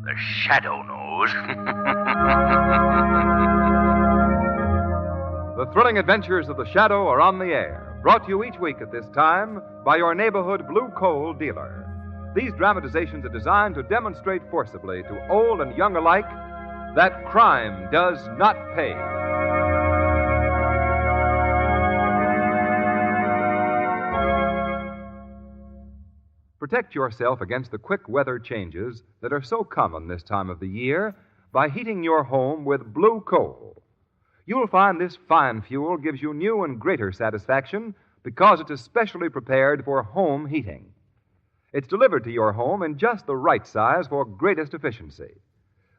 The shadow knows. The thrilling adventures of the Shadow are on the air, brought to you each week at this time by your neighborhood blue coal dealer. These dramatizations are designed to demonstrate forcibly to old and young alike that crime does not pay. Protect yourself against the quick weather changes that are so common this time of the year by heating your home with blue coal. You'll find this fine fuel gives you new and greater satisfaction because it's especially prepared for home heating. It's delivered to your home in just the right size for greatest efficiency.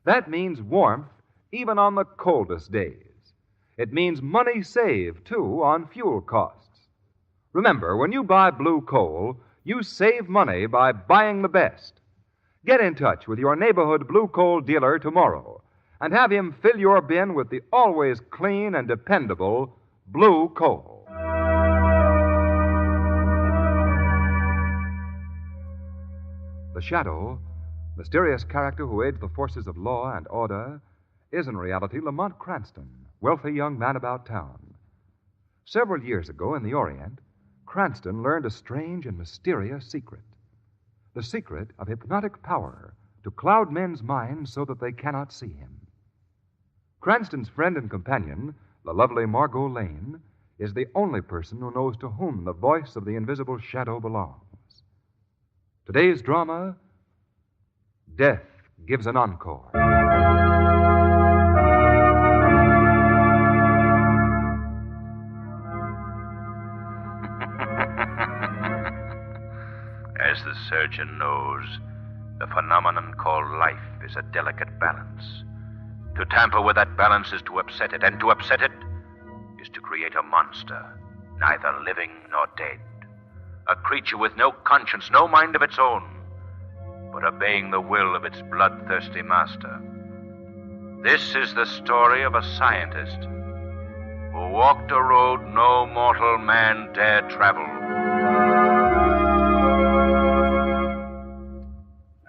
That means warmth even on the coldest days. It means money saved, too, on fuel costs. Remember, when you buy blue coal, you save money by buying the best. Get in touch with your neighborhood blue coal dealer tomorrow and have him fill your bin with the always clean and dependable blue coal. The Shadow, mysterious character who aids the forces of law and order, is in reality Lamont Cranston, wealthy young man about town. Several years ago in the Orient, Cranston learned a strange and mysterious secret. The secret of hypnotic power to cloud men's minds so that they cannot see him. Cranston's friend and companion, the lovely Margot Lane, is the only person who knows to whom the voice of the invisible shadow belongs. Today's drama, Death Gives an Encore. As the surgeon knows, the phenomenon called life is a delicate balance. To tamper with that balance is to upset it, and to upset it is to create a monster, neither living nor dead. A creature with no conscience, no mind of its own, but obeying the will of its bloodthirsty master. This is the story of a scientist who walked a road no mortal man dared travel.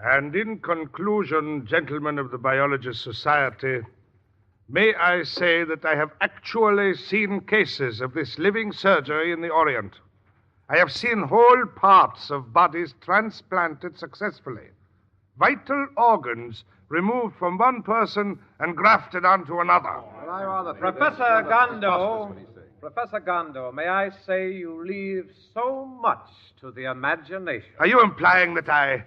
And in conclusion, gentlemen of the Biologist Society, may I say that I have actually seen cases of this living surgery in the Orient. I have seen whole parts of bodies transplanted successfully. Vital organs removed from one person and grafted onto another. Professor Gondo, may I say you leave so much to the imagination. Are you implying that I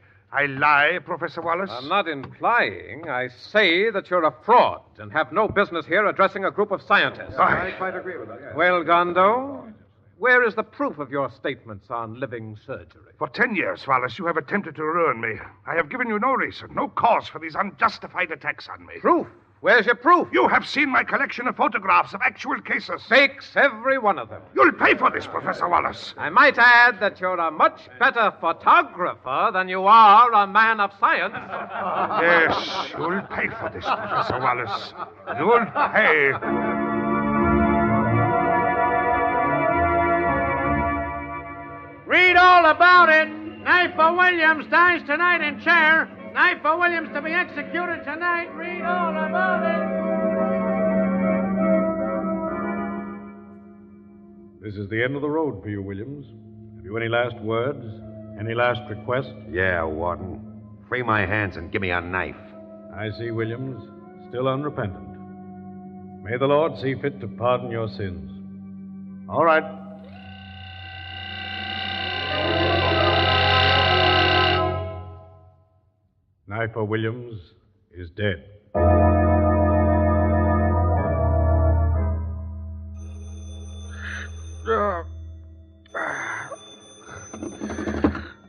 lie, Professor Wallace? I'm not implying. I say that you're a fraud and have no business here addressing a group of scientists. I quite agree with that. Yes. Well, Gondo, where is the proof of your statements on living surgery? For 10 years, Wallace, you have attempted to ruin me. I have given you no reason, no cause for these unjustified attacks on me. Proof? Where's your proof? You have seen my collection of photographs of actual cases. Fakes, every one of them. You'll pay for this, Professor Wallace. I might add that you're a much better photographer than you are a man of science. Yes, you'll pay for this, Professor Wallace. You'll pay. Read all about it. Knife for Williams dies tonight in chair. Knife for Williams to be executed tonight. Read all about it. This is the end of the road for you, Williams. Have you any last words? Any last request? Yeah, Warden. Free my hands and give me a knife. I see, Williams. Still unrepentant. May the Lord see fit to pardon your sins. All right. Knifer Williams is dead.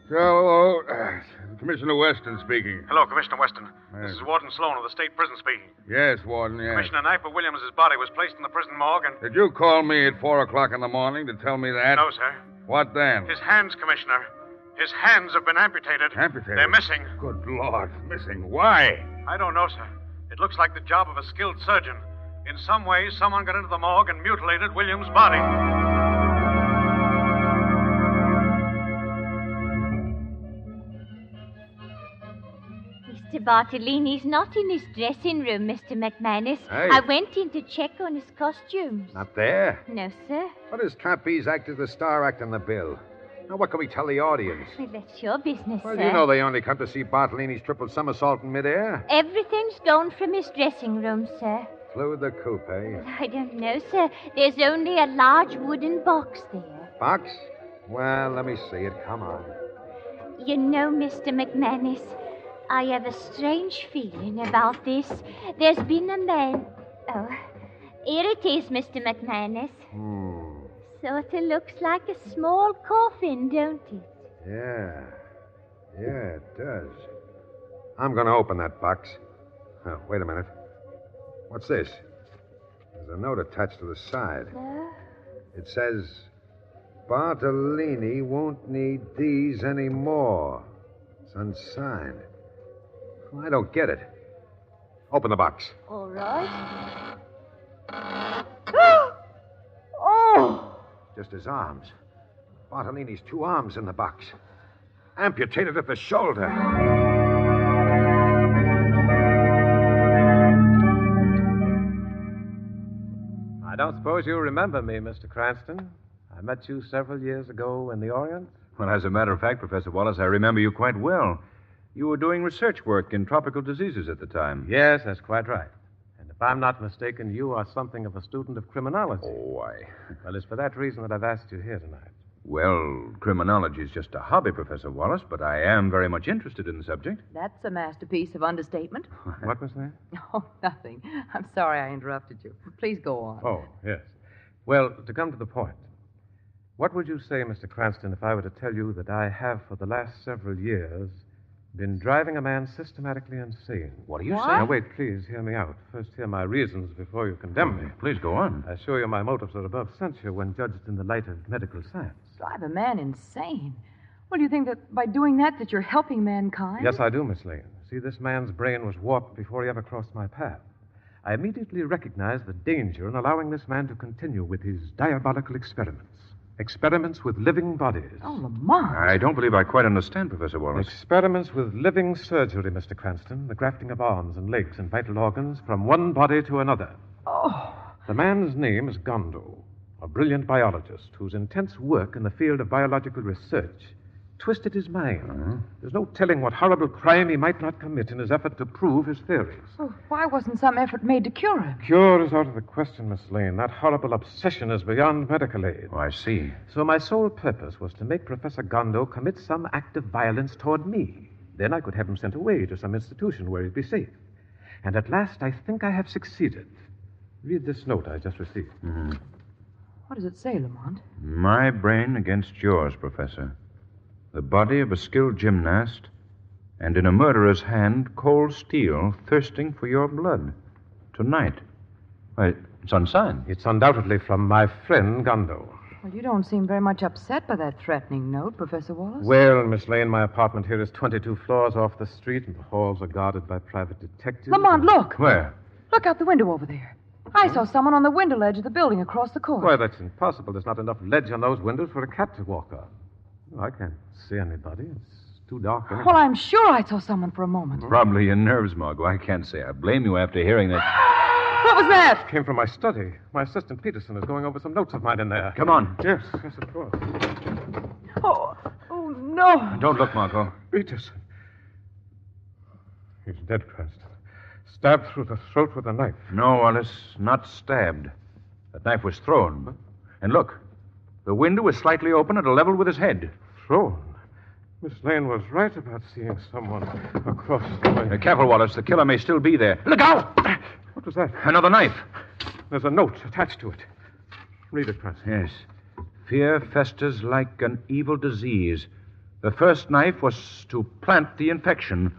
Hello, Commissioner Weston speaking. Hello, Commissioner Weston. Yes. This is Warden Sloan of the State Prison speaking. Yes, Warden, yes. Commissioner Knifer Williams' body was placed in the prison morgue and... Did you call me at 4 o'clock in the morning to tell me that? No, sir. What then? His hands, Commissioner. His hands have been amputated. Amputated? They're missing. Good Lord, missing. Why? I don't know, sir. It looks like the job of a skilled surgeon. In some way, someone got into the morgue and mutilated Williams' body. He's Mr. Bartolini's not in his dressing room, Mr. McManus. Hey. I went in to check on his costumes. Not there? No, sir. What does trapeze act as the star act on the bill? Now, what can we tell the audience? Well, that's your business, Well, sir. you know they only come to see Bartolini's triple somersault in midair. Everything's gone from his dressing room, sir. Flew the coupe, eh? I don't know, sir. There's only a large wooden box there. Box? Well, let me see it. Come on. You know, Mr. McManus, I have a strange feeling about this. There's been a man... Oh, here it is, Mr. McManus. Sort of looks like a small coffin, don't it? Yeah. Yeah, it does. I'm going to open that box. Oh, wait a minute. What's this? There's a note attached to the side. It says, Bartolini won't need these anymore. It's unsigned. Well, I don't get it. Open the box. All right. Oh! Just his arms. Bartolini's 2 arms in the box. Amputated at the shoulder. I don't suppose you remember me, Mr. Cranston. I met you several years ago in the Orient. Well, as a matter of fact, Professor Wallace, I remember you quite well. You were doing research work in tropical diseases at the time. Yes, that's quite right. And if I'm not mistaken, you are something of a student of criminology. Oh, why? Well, it's for that reason that I've asked you here tonight. Well, criminology is just a hobby, Professor Wallace, but I am very much interested in the subject. That's a masterpiece of understatement. What was that? Oh, nothing. I'm sorry I interrupted you. Please go on. Oh, yes. Well, to come to the point, what would you say, Mr. Cranston, if I were to tell you that I have, for the last several years, been driving a man systematically insane? What are you What? saying? Now, wait, please hear me out. First, hear my reasons before you condemn me. Please go on. I assure you my motives are above censure when judged in the light of medical science. Drive a man insane. Well, do you think that by doing that you're helping mankind? Yes, I do, Miss Lane. See, this man's brain was warped before he ever crossed my path. I immediately recognized the danger in allowing this man to continue with his diabolical experiments. Experiments with living bodies. Oh, Lamont. I don't believe I quite understand, Professor Wallace. Experiments with living surgery, Mr. Cranston. The grafting of arms and legs and vital organs from one body to another. Oh. The man's name is Gondo, a brilliant biologist whose intense work in the field of biological research twisted his mind. There's no telling what horrible crime he might not commit in his effort to prove his theories. Well, why wasn't some effort made to cure him? Cure is out of the question, Miss Lane. That horrible obsession is beyond medical aid. Oh, I see. So my sole purpose was to make Professor Gondo commit some act of violence toward me. Then I could have him sent away to some institution where he'd be safe. And at last, I think I have succeeded. Read this note I just received. What does it say, Lamont? My brain against yours, Professor. The body of a skilled gymnast, and in a murderer's hand, cold steel, thirsting for your blood. Tonight. Why, it's unsigned. It's undoubtedly from my friend Gondo. Well, you don't seem very much upset by that threatening note, Professor Wallace. Well, Miss Lane, my apartment here is 22 floors off the street, and the halls are guarded by private detectives. Lamont, look! Where? Look out the window over there. I saw someone on the window ledge of the building across the court. Why, that's impossible. There's not enough ledge on those windows for a cat to walk on. Oh, I can't see anybody. It's too dark. Well, I'm sure I saw someone for a moment. Probably your nerves, Margot. I can't say I blame you after hearing that. What was that? It came from my study. My assistant, Peterson, is going over some notes of mine in there. Come on. Yes, of course. Oh, no. Don't look, Margot. Peterson. He's dead, Cranston. Stabbed through the throat with a knife. No, Wallace, not stabbed. That knife was thrown. And look, the window is slightly open at a level with his head. Thrown? Miss Lane was right about seeing someone across the way. Careful, Wallace. The killer may still be there. Look out! What was that? Another knife. There's a note attached to it. Read it, Cranston. Yes. Fear festers like an evil disease. The first knife was to plant the infection.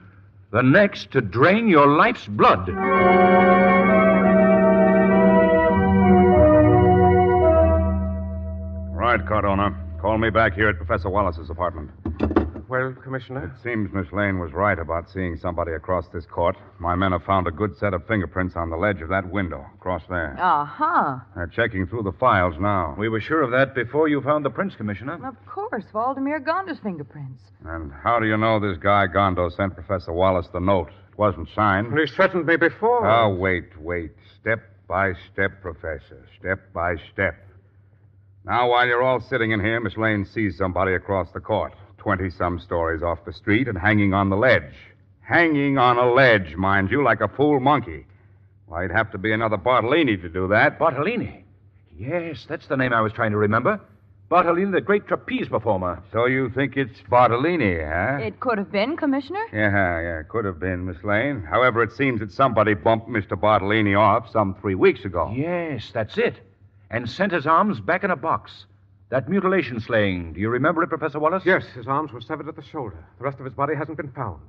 The next to drain your life's blood. Right, Cardona. Call me back here at Professor Wallace's apartment. Well, Commissioner? It seems Miss Lane was right about seeing somebody across this court. My men have found a good set of fingerprints on the ledge of that window, across there. Uh-huh. They're checking through the files now. We were sure of that before you found the prints, Commissioner. Of course, Valdemir Gonda's fingerprints. And how do you know this guy Gondo sent Professor Wallace the note wasn't signed. He's threatened me before. Oh, wait. Step by step, Professor. Step by step. Now, while you're all sitting in here, Miss Lane sees somebody across the court, 20-some stories off the street and hanging on the ledge. Hanging on a ledge, mind you, like a fool monkey. Why, it'd have to be another Bartolini to do that. Bartolini? Yes, that's the name I was trying to remember. Bartolini, the great trapeze performer. So you think it's Bartolini, huh? It could have been, Commissioner. Yeah, could have been, Miss Lane. However, it seems that somebody bumped Mr. Bartolini off some 3 weeks ago. Yes, that's it. And sent his arms back in a box. That mutilation slaying, do you remember it, Professor Wallace? Yes, his arms were severed at the shoulder. The rest of his body hasn't been found.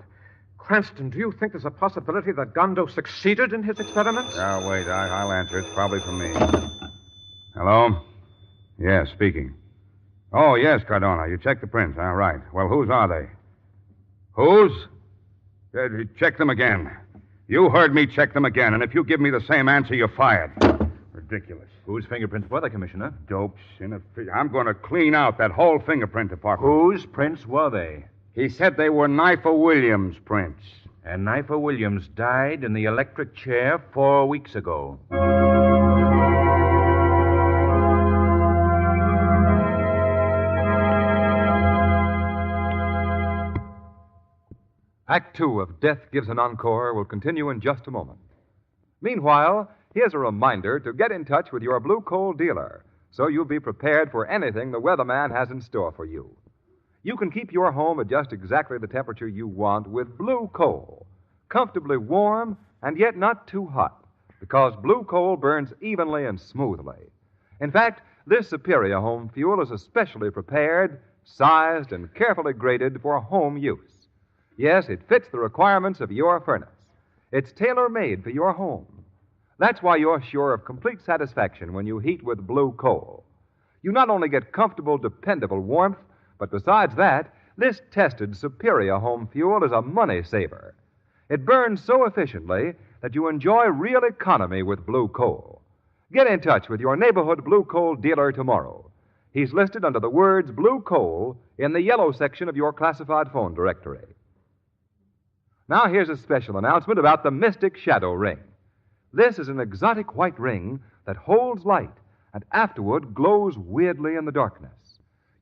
Cranston, do you think there's a possibility that Gondo succeeded in his experiments? Oh, wait, I'll answer. It's probably from me. Hello? Yes, speaking. Oh, yes, Cardona. You checked the prints, huh? Right. Well, whose are they? Whose? Check them again. You heard me check them again, and if you give me the same answer, you're fired. Ridiculous. Whose fingerprints were they, Commissioner? Dopes. I'm going to clean out that whole fingerprint department. Whose prints were they? He said they were Knifer Williams' prints. And Knifer Williams died in the electric chair 4 weeks ago. Act 2 of Death Gives an Encore will continue in just a moment. Meanwhile, here's a reminder to get in touch with your blue coal dealer so you'll be prepared for anything the weatherman has in store for you. You can keep your home at just exactly the temperature you want with blue coal, comfortably warm and yet not too hot, because blue coal burns evenly and smoothly. In fact, this superior home fuel is especially prepared, sized, and carefully graded for home use. Yes, it fits the requirements of your furnace. It's tailor-made for your home. That's why you're sure of complete satisfaction when you heat with blue coal. You not only get comfortable, dependable warmth, but besides that, this tested superior home fuel is a money saver. It burns so efficiently that you enjoy real economy with blue coal. Get in touch with your neighborhood blue coal dealer tomorrow. He's listed under the words blue coal in the yellow section of your classified phone directory. Now here's a special announcement about the Mystic Shadow Ring. This is an exotic white ring that holds light and afterward glows weirdly in the darkness.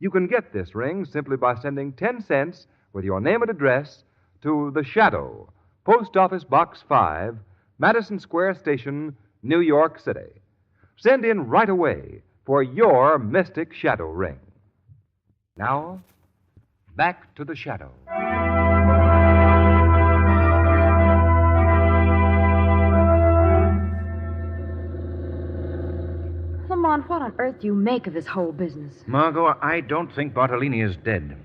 You can get this ring simply by sending 10 cents with your name and address to The Shadow, Post Office Box 5, Madison Square Station, New York City. Send in right away for your Mystic Shadow Ring. Now, back to The Shadow. Lamont, what on earth do you make of this whole business? Margot, I don't think Bartolini is dead.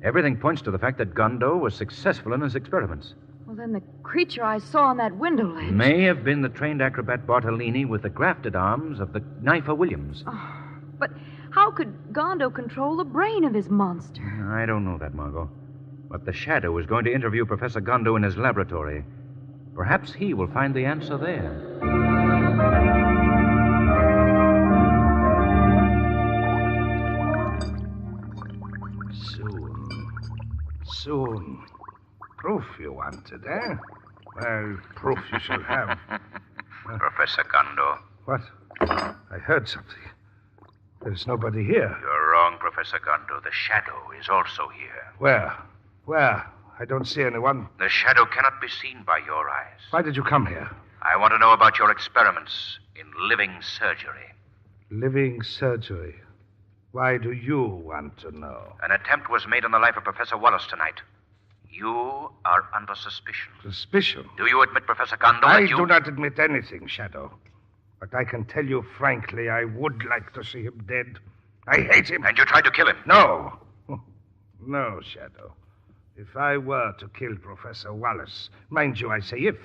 Everything points to the fact that Gondo was successful in his experiments. Well, then the creature I saw on that window ledge may have been the trained acrobat Bartolini with the grafted arms of the Knifer Williams. Oh, but how could Gondo control the brain of his monster? I don't know that, Margot. But the Shadow is going to interview Professor Gondo in his laboratory. Perhaps he will find the answer there. Soon. Proof you wanted, eh? Well, proof you shall have. Professor Gondo. What? I heard something. There's nobody here. You're wrong, Professor Gondo. The Shadow is also here. Where? Where? I don't see anyone. The Shadow cannot be seen by your eyes. Why did you come here? I want to know about your experiments in living surgery. Living surgery? Why do you want to know? An attempt was made on the life of Professor Wallace tonight. You are under suspicion. Suspicion? Do you admit, Professor Gondo, I that you... do not admit anything, Shadow. But I can tell you frankly, I would like to see him dead. I hate him. And you tried to kill him? No. No, Shadow. If I were to kill Professor Wallace, mind you, I say if,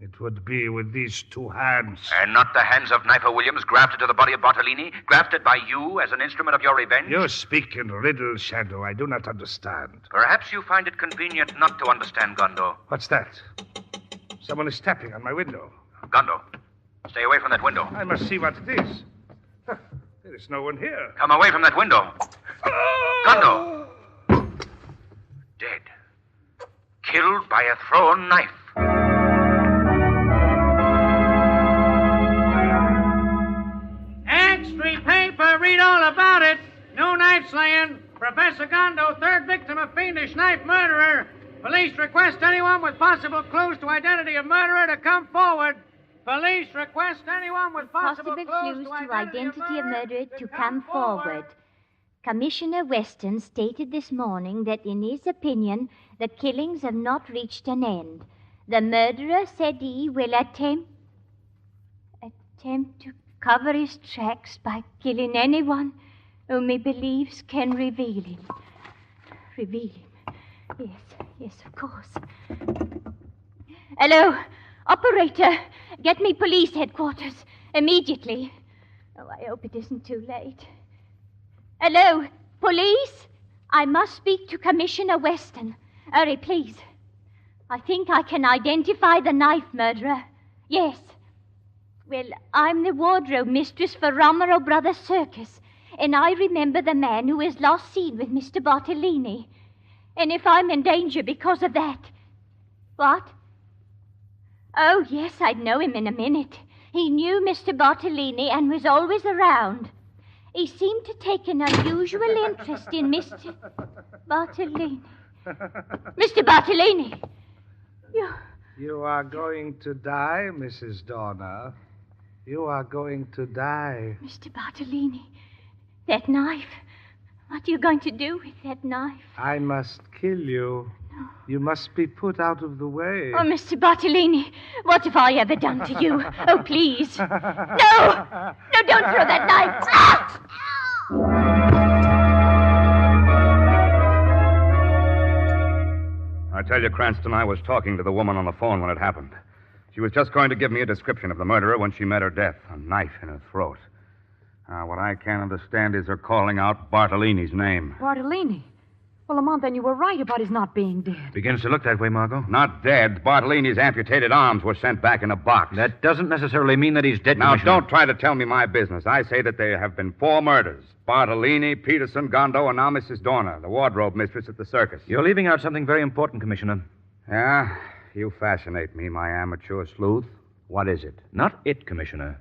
it would be with these two hands. And not the hands of Knifer Williams grafted to the body of Bartolini, grafted by you as an instrument of your revenge? You speak in riddles, Shadow. I do not understand. Perhaps you find it convenient not to understand, Gondo. What's that? Someone is tapping on my window. Gondo, stay away from that window. I must see what it is. Huh, there is no one here. Come away from that window. Gondo! Dead. Killed by a thrown knife. knife slaying. Professor Gondo, third victim of fiendish knife murderer. Police request anyone with possible clues to identity of murderer to come forward. Police request anyone with possible clues to identity of murderer to come forward. Commissioner Weston stated this morning that in his opinion, the killings have not reached an end. The murderer said he will attempt to cover his tracks by killing anyone whom he believes can reveal him. Reveal him. Yes, of course. Hello, operator. Get me police headquarters immediately. Oh, I hope it isn't too late. Hello, police? I must speak to Commissioner Weston. Hurry, please. I think I can identify the knife murderer. Yes. Well, I'm the wardrobe mistress for Romero Brothers Circus, and I remember the man who was last seen with Mr. Bartolini. And if I'm in danger because of that... What? Oh, yes, I'd know him in a minute. He knew Mr. Bartolini and was always around. He seemed to take an unusual interest in Mr. Bartolini. Mr. Bartolini! You are going to die, Mrs. Dorner. You are going to die. Mr. Bartolini, that knife. What are you going to do with that knife? I must kill you. No. You must be put out of the way. Oh, Mr. Bartolini, what have I ever done to you? Oh, please. No! No, don't throw that knife. Ah! I tell you, Cranston, I was talking to the woman on the phone when it happened. She was just going to give me a description of the murderer when she met her death, a knife in her throat. What I can't understand is her calling out Bartolini's name. Bartolini? Well, Lamont, then you were right about his not being dead. Begins to look that way, Margot. Not dead. Bartolini's amputated arms were sent back in a box. That doesn't necessarily mean that he's dead, Now, Commissioner. don't try to tell me my business. I say that there have been 4 murders. Bartolini, Peterson, Gondo, and now Mrs. Dorner, the wardrobe mistress at the circus. You're leaving out something very important, Commissioner. Yeah? You fascinate me, my amateur sleuth. What is it? Not it, Commissioner.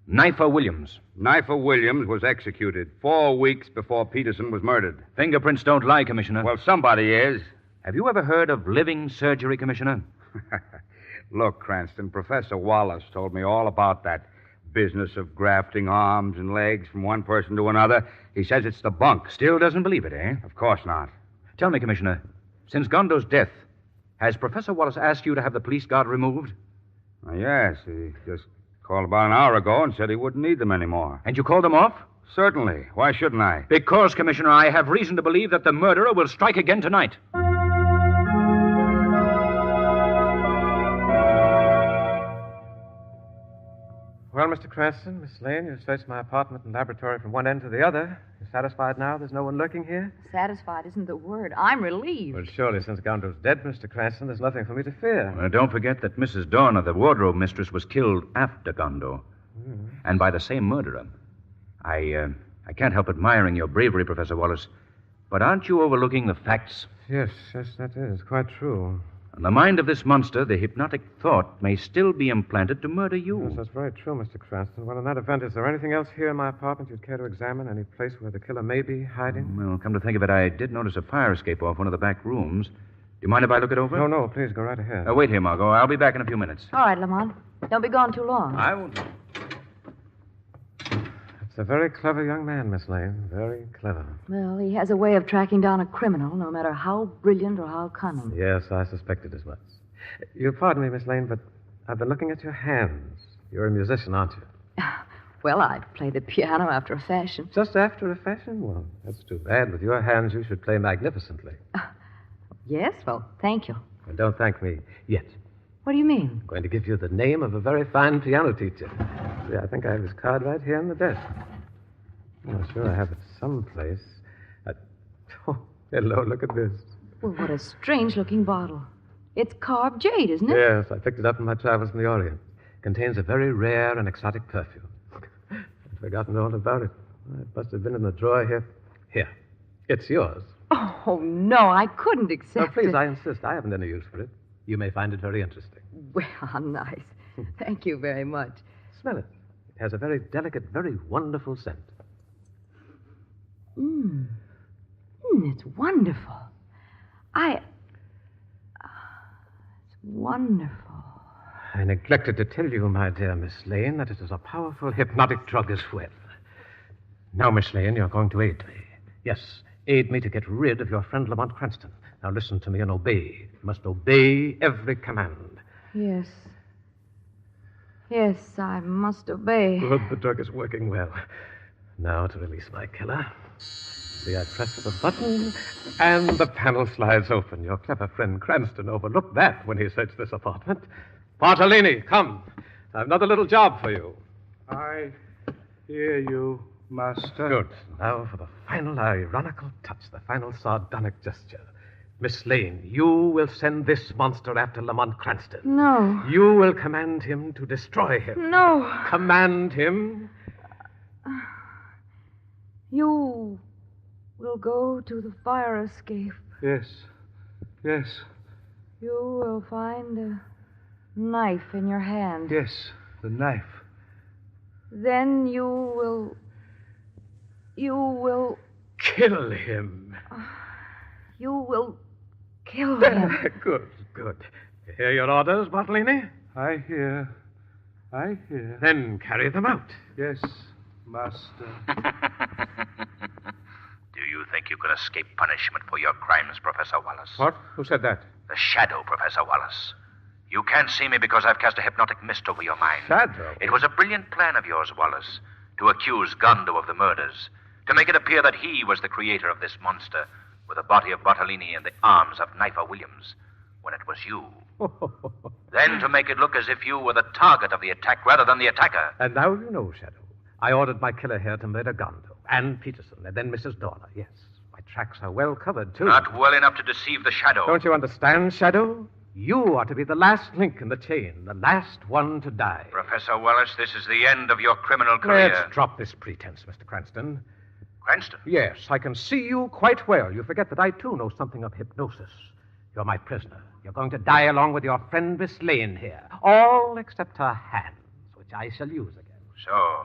Knifer Williams. Knifer Williams was executed 4 weeks before Peterson was murdered. Fingerprints don't lie, Commissioner. Well, somebody is. Have you ever heard of living surgery, Commissioner? Look, Cranston, Professor Wallace told me all about that business of grafting arms and legs from one person to another. He says it's the bunk. Still doesn't believe it, eh? Of course not. Tell me, Commissioner, since Gondo's death, has Professor Wallace asked you to have the police guard removed? Yes, he just called about an hour ago and said he wouldn't need them anymore. And you called them off? Certainly. Why shouldn't I? Because, Commissioner, I have reason to believe that the murderer will strike again tonight. Well, Mr. Cranston, Miss Lane, you've searched my apartment and laboratory from one end to the other. You satisfied now there's no one lurking here? Satisfied isn't the word. I'm relieved. Well, surely, since Gondo's dead, Mr. Cranston, there's nothing for me to fear. Don't forget that Mrs. Dorner, the wardrobe mistress, was killed after Gondo. And by the same murderer. I can't help admiring your bravery, Professor Wallace. But aren't you overlooking the facts? Yes, that is quite true. In the mind of this monster, the hypnotic thought may still be implanted to murder you. Yes, that's very true, Mr. Cranston. Well, in that event, is there anything else here in my apartment you'd care to examine? Any place where the killer may be hiding? Well, come to think of it, I did notice a fire escape off one of the back rooms. Do you mind if I look it over? No, please go right ahead. Wait here, Margot. I'll be back in a few minutes. All right, Lamont. Don't be gone too long. I won't. It's a very clever young man, Miss Lane. Very clever. Well, he has a way of tracking down a criminal, no matter how brilliant or how cunning. Yes, I suspected as much. You'll pardon me, Miss Lane, but I've been looking at your hands. You're a musician, aren't you? Well, I play the piano after a fashion. Just after a fashion? Well, that's too bad. With your hands, you should play magnificently. Yes? Well, thank you. And don't thank me yet. What do you mean? I'm going to give you the name of a very fine piano teacher. See, I think I have his card right here on the desk. I'm sure I have it someplace. Oh, hello, look at this. Well, what a strange-looking bottle. It's carved jade, isn't it? Yes, I picked it up in my travels in the Orient. Contains a very rare and exotic perfume. I'd forgotten all about it. It must have been in the drawer here. Here. It's yours. Oh, no, I couldn't accept please, it. I insist. I haven't any use for it. You may find it very interesting. Well, how nice. Thank you very much. Smell it. It has a very delicate, very wonderful scent. It's wonderful. It's wonderful. I neglected to tell you, my dear Miss Lane, that it is a powerful hypnotic drug as well. Now, Miss Lane, you're going to aid me. Yes, aid me to get rid of your friend Lamont Cranston. Now listen to me and obey. You must obey every command. Yes. Yes, I must obey. Good, the drug is working well. Now to release my killer. See, I press the button, and the panel slides open. Your clever friend Cranston overlooked that when he searched this apartment. Bartolini, come. I've another little job for you. I hear you, Master. Good. Now for the final ironical touch, the final sardonic gesture. Miss Lane, you will send this monster after Lamont Cranston. No. You will command him to destroy him. No. Command him. You will go to the fire escape. Yes. Yes. You will find a knife in your hand. Yes, the knife. Then you will Kill him. You will kill him. Good, good. You hear your orders, Bartolini? I hear. Then carry them out. Yes, Master. Do you think you could escape punishment for your crimes, Professor Wallace? What? Who said that? The shadow, Professor Wallace. You can't see me because I've cast a hypnotic mist over your mind. Shadow? It was a brilliant plan of yours, Wallace, to accuse Gondo of the murders, to make it appear that he was the creator of this monster, with the body of Bartolini and the arms of Knifer Williams, when it was you. Then to make it look as if you were the target of the attack rather than the attacker. And now you know, Shadow. I ordered my killer here to murder Gondo and Peterson and then Mrs. Dorner, yes. My tracks are well covered, too. Not well enough to deceive the shadow. Don't you understand, Shadow? You are to be the last link in the chain, the last one to die. Professor Wallace, this is the end of your criminal career. Let's drop this pretense, Mr. Cranston. Cranston? Yes, I can see you quite well. You forget that I, too, know something of hypnosis. You're my prisoner. You're going to die along with your friend Miss Lane here. All except her hands, which I shall use again. So,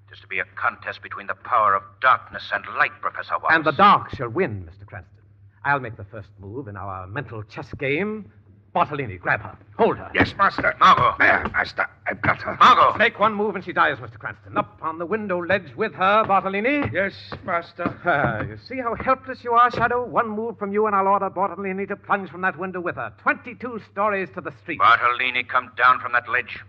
it is to be a contest between the power of darkness and light, Professor Wallace. And the dark shall win, Mr. Cranston. I'll make the first move in our mental chess game. Bartolini, grab her. Hold her. Yes, Master. Margot. There, Master. I've got her. Margot. Make one move and she dies, Mr. Cranston. Up on the window ledge with her, Bartolini. Yes, Master. You see how helpless you are, Shadow? One move from you and I'll order Bartolini to plunge from that window with her. 22 stories to the street. Bartolini, come down from that ledge.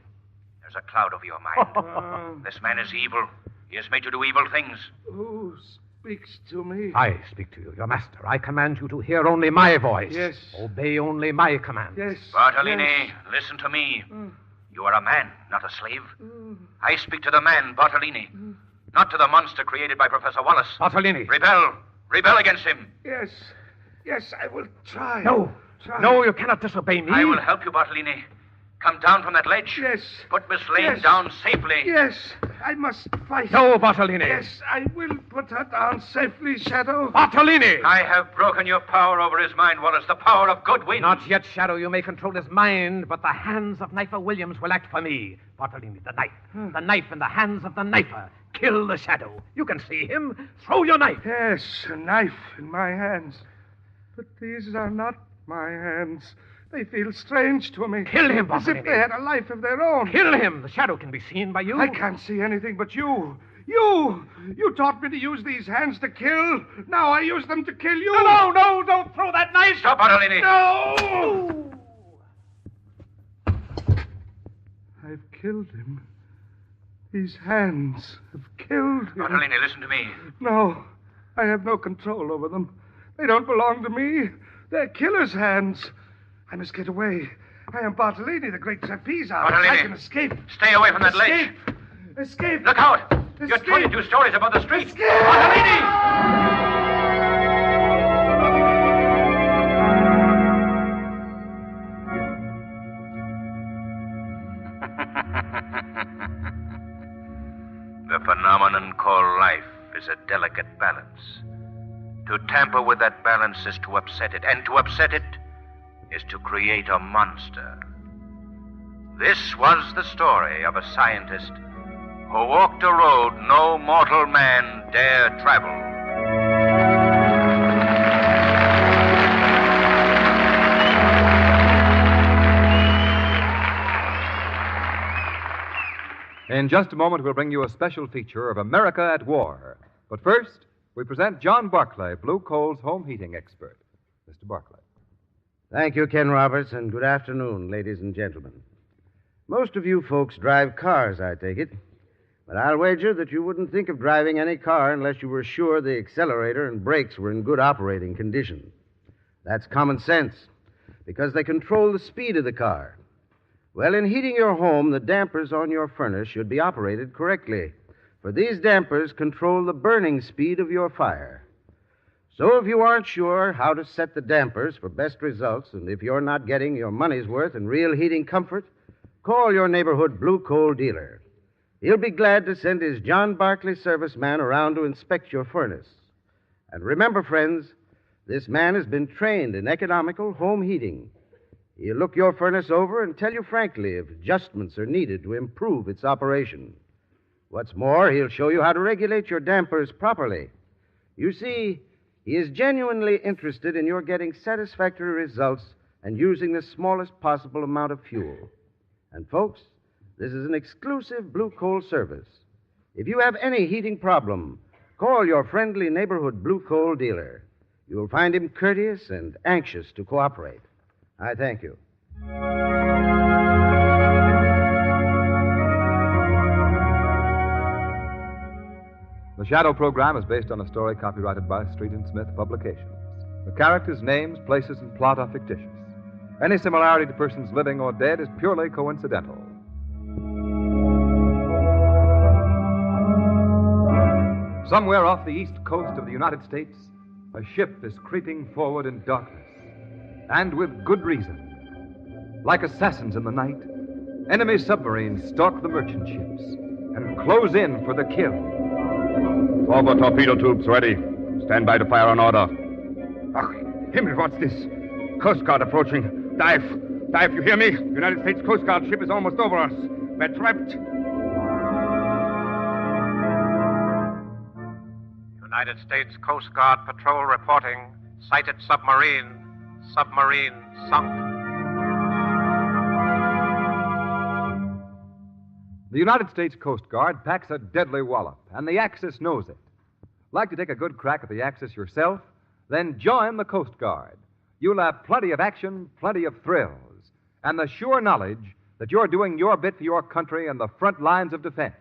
There's a cloud over your mind. This man is evil. He has made you do evil things. Who speaks to me? I speak to you, your master. I command you to hear only my voice. Yes. Obey only my commands. Yes. Bartolini, yes. Listen to me. You are a man, not a slave. I speak to the man, Bartolini, not to the monster created by Professor Wallace. Bartolini. Rebel. Rebel against him. Yes. Yes, I will try. No. Try. No, you cannot disobey me. I will help you, Bartolini. Come down from that ledge. Yes. Put Miss Lane Yes. down safely. Yes, I must fight. No, Bartolini. Yes, I will put her down safely, Shadow. Bartolini. I have broken your power over his mind, Wallace. The power of good wind. Not yet, Shadow. You may control his mind, but the hands of Knifer Williams will act for me. Bartolini, the knife. The knife in the hands of the knifer. Kill the Shadow. You can see him. Throw your knife. Yes, a knife in my hands. But these are not my hands. They feel strange to me. Kill him, As if Bartolini. they had a life of their own. Kill him. The Shadow can be seen by you. I can't see anything but you. You taught me to use these hands to kill. Now I use them to kill you. No, don't throw that knife. Stop, Bartolini. No! I've killed him. These hands have killed him. Bartolini, listen to me. No, I have no control over them. They don't belong to me. They're killer's hands. I must get away. I am Bartolini, the great trapeze artist. Bartolini. I can escape. Stay away from that ledge. Escape. Look out. You're Escape. 22 stories above the street. Escape. Bartolini! The phenomenon called life is a delicate balance. To tamper with that balance is to upset it, and to upset it is to create a monster. This was the story of a scientist who walked a road no mortal man dare travel. In just a moment, we'll bring you a special feature of America at War. But first, we present John Barclay, Blue Coal's home heating expert. Mr. Barclay. Thank you, Ken Roberts, and good afternoon, ladies and gentlemen. Most of you folks drive cars, I take it. But I'll wager that you wouldn't think of driving any car unless you were sure the accelerator and brakes were in good operating condition. That's common sense, because they control the speed of the car. Well, in heating your home, the dampers on your furnace should be operated correctly, for these dampers control the burning speed of your fire. So if you aren't sure how to set the dampers for best results, and if you're not getting your money's worth in real heating comfort, call your neighborhood Blue Coal dealer. He'll be glad to send his John Barclay serviceman around to inspect your furnace. And remember, friends, this man has been trained in economical home heating. He'll look your furnace over and tell you frankly if adjustments are needed to improve its operation. What's more, he'll show you how to regulate your dampers properly. You see, he is genuinely interested in your getting satisfactory results and using the smallest possible amount of fuel. And folks, this is an exclusive Blue Coal service. If you have any heating problem, call your friendly neighborhood Blue Coal dealer. You'll find him courteous and anxious to cooperate. I thank you. The Shadow program is based on a story copyrighted by Street and Smith Publications. The characters, names, places, and plot are fictitious. Any similarity to persons living or dead is purely coincidental. Somewhere off the east coast of the United States, a ship is creeping forward in darkness, and with good reason. Like assassins in the night, enemy submarines stalk the merchant ships and close in for the kill. Forward torpedo tubes ready. Stand by to fire on order. Ach, Himmel, what's this? Coast Guard approaching. Dive. Dive, you hear me? United States Coast Guard ship is almost over us. We're trapped. United States Coast Guard patrol reporting. Sighted submarine. Submarine sunk. The United States Coast Guard packs a deadly wallop, and the Axis knows it. Like to take a good crack at the Axis yourself? Then join the Coast Guard. You'll have plenty of action, plenty of thrills, and the sure knowledge that you're doing your bit for your country in the front lines of defense.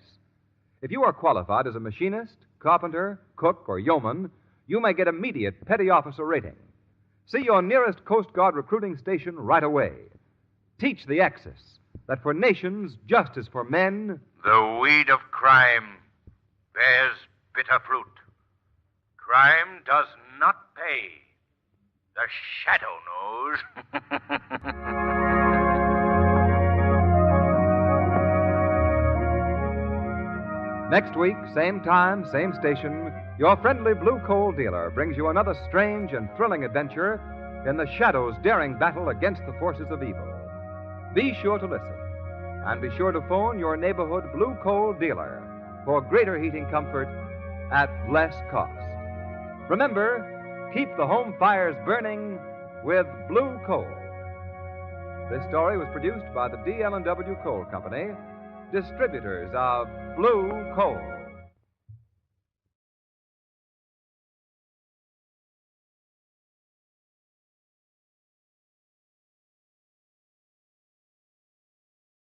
If you are qualified as a machinist, carpenter, cook, or yeoman, you may get immediate petty officer rating. See your nearest Coast Guard recruiting station right away. Teach the Axis that for nations just as for men, the weed of crime bears bitter fruit. Crime does not pay. The Shadow knows. Next week, same time, same station, your friendly Blue Coal dealer brings you another strange and thrilling adventure in the Shadow's daring battle against the forces of evil. Be sure to listen, and be sure to phone your neighborhood Blue Coal dealer for greater heating comfort at less cost. Remember, keep the home fires burning with Blue Coal. This story was produced by the D.L.W. Coal Company, distributors of Blue Coal.